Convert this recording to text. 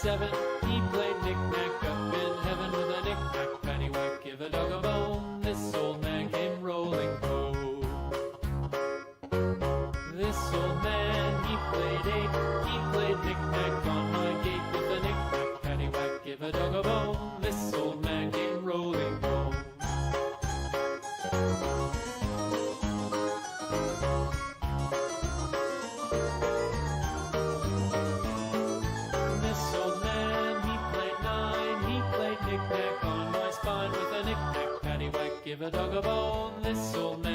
7, he played knick-knack up in heaven with a knick-knack, paddywhack, give a dog a bone. This old man came rolling home. This old man, he played 8, he played knick-knack on my gate with a knick-knack, paddywhack, give a dog a bone. This old man came rolling home. This old man, he played 9, he played knick-knack on my spine with a knick-knack, paddywhack, give a dog a bone. This old man